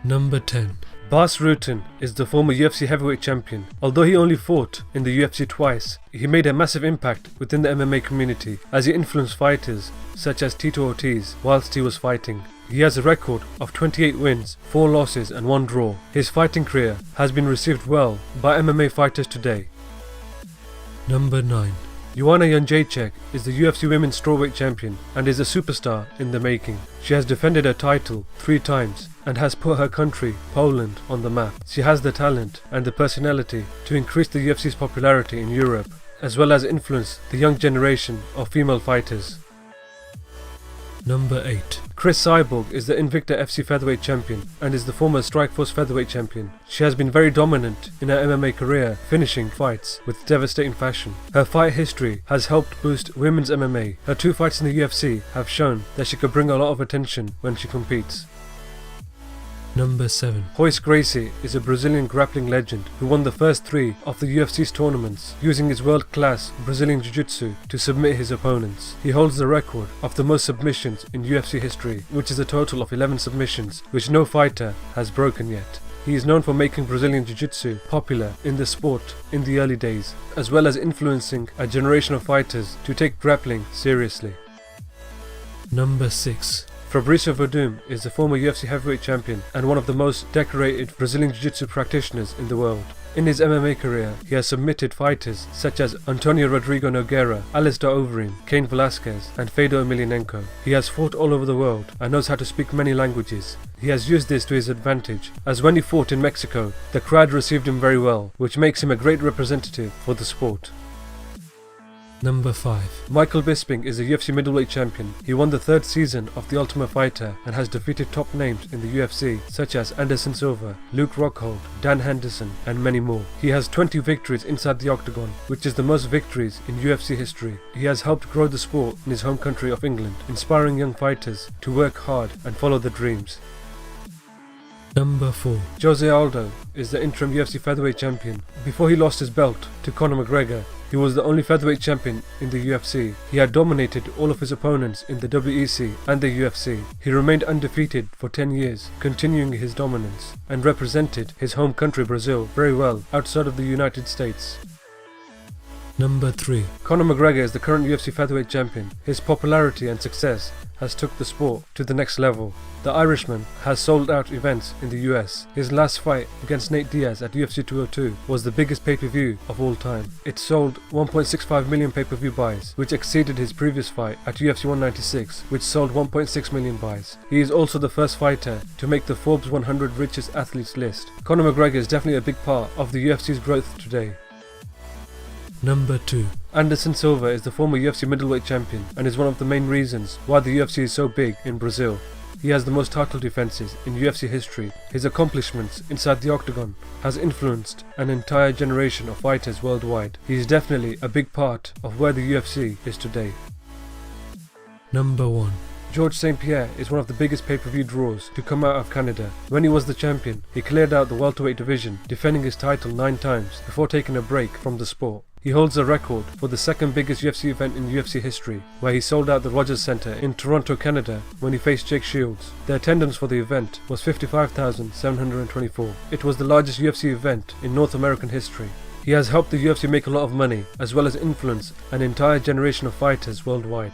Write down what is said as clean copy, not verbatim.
Number 10. Bas Rutten is the former UFC heavyweight champion. Although he only fought in the UFC twice, he made a massive impact within the MMA community as he influenced fighters such as Tito Ortiz whilst he was fighting. He has a record of 28 wins, 4 losses and 1 draw. His fighting career has been received well by MMA fighters today. Number 9. Joanna Jędrzejczyk is the UFC Women's Strawweight Champion and is a superstar in the making. She has defended her title 3 times and has put her country, Poland, on the map. She has the talent and the personality to increase the UFC's popularity in Europe, as well as influence the young generation of female fighters. Number 8. Cris Cyborg is the Invicta FC Featherweight Champion and is the former Strikeforce Featherweight Champion. She has been very dominant in her MMA career, finishing fights with devastating fashion. Her fight history has helped boost women's MMA. Her 2 fights in the UFC have shown that she could bring a lot of attention when she competes. Number 7. Royce Gracie is a Brazilian grappling legend who won the first 3 of the UFC's tournaments, using his world-class Brazilian Jiu-Jitsu to submit his opponents. He holds the record of the most submissions in UFC history, which is a total of 11 submissions, which no fighter has broken yet. He is known for making Brazilian Jiu-Jitsu popular in the sport in the early days, as well as influencing a generation of fighters to take grappling seriously. Number 6. Fabricio Werdum is the former UFC heavyweight champion and one of the most decorated Brazilian Jiu-Jitsu practitioners in the world. In his MMA career, he has submitted fighters such as Antonio Rodrigo Nogueira, Alistair Overeem, Cain Velasquez and Fedor Emelianenko. He has fought all over the world and knows how to speak many languages. He has used this to his advantage, as when he fought in Mexico, the crowd received him very well, which makes him a great representative for the sport. Number 5. Michael Bisping is a UFC middleweight champion. He won the 3rd season of The Ultimate Fighter and has defeated top names in the UFC such as Anderson Silva, Luke Rockhold, Dan Henderson and many more. He has 20 victories inside the octagon, which is the most victories in UFC history. He has helped grow the sport in his home country of England, inspiring young fighters to work hard and follow their dreams. Number 4. Jose Aldo is the interim UFC featherweight champion. Before he lost his belt to Conor McGregor, he was the only featherweight champion in the UFC. He had dominated all of his opponents in the WEC and the UFC. He remained undefeated for 10 years, continuing his dominance, and represented his home country Brazil very well outside of the United States. Number 3. Conor McGregor is the current UFC featherweight champion. His popularity and success has took the sport to the next level. The Irishman has sold out events in the US. His last fight against Nate Diaz at UFC 202 was the biggest pay-per-view of all time. It sold 1.65 million pay-per-view buys, which exceeded his previous fight at UFC 196, which sold 1.6 million buys. He is also the first fighter to make the Forbes 100 richest athletes list. Conor McGregor is definitely a big part of the UFC's growth today. Number 2. Anderson Silva is the former UFC middleweight champion and is one of the main reasons why the UFC is so big in Brazil. He has the most title defenses in UFC history. His accomplishments inside the octagon has influenced an entire generation of fighters worldwide. He is definitely a big part of where the UFC is today. Number 1. George St Pierre is one of the biggest pay-per-view draws to come out of Canada. When he was the champion, he cleared out the welterweight division, defending his title 9 times before taking a break from the sport. He holds a record for the 2nd biggest UFC event in UFC history, where he sold out the Rogers Centre in Toronto, Canada, when he faced Jake Shields. The attendance for the event was 55,724. It was the largest UFC event in North American history. He has helped the UFC make a lot of money, as well as influence an entire generation of fighters worldwide.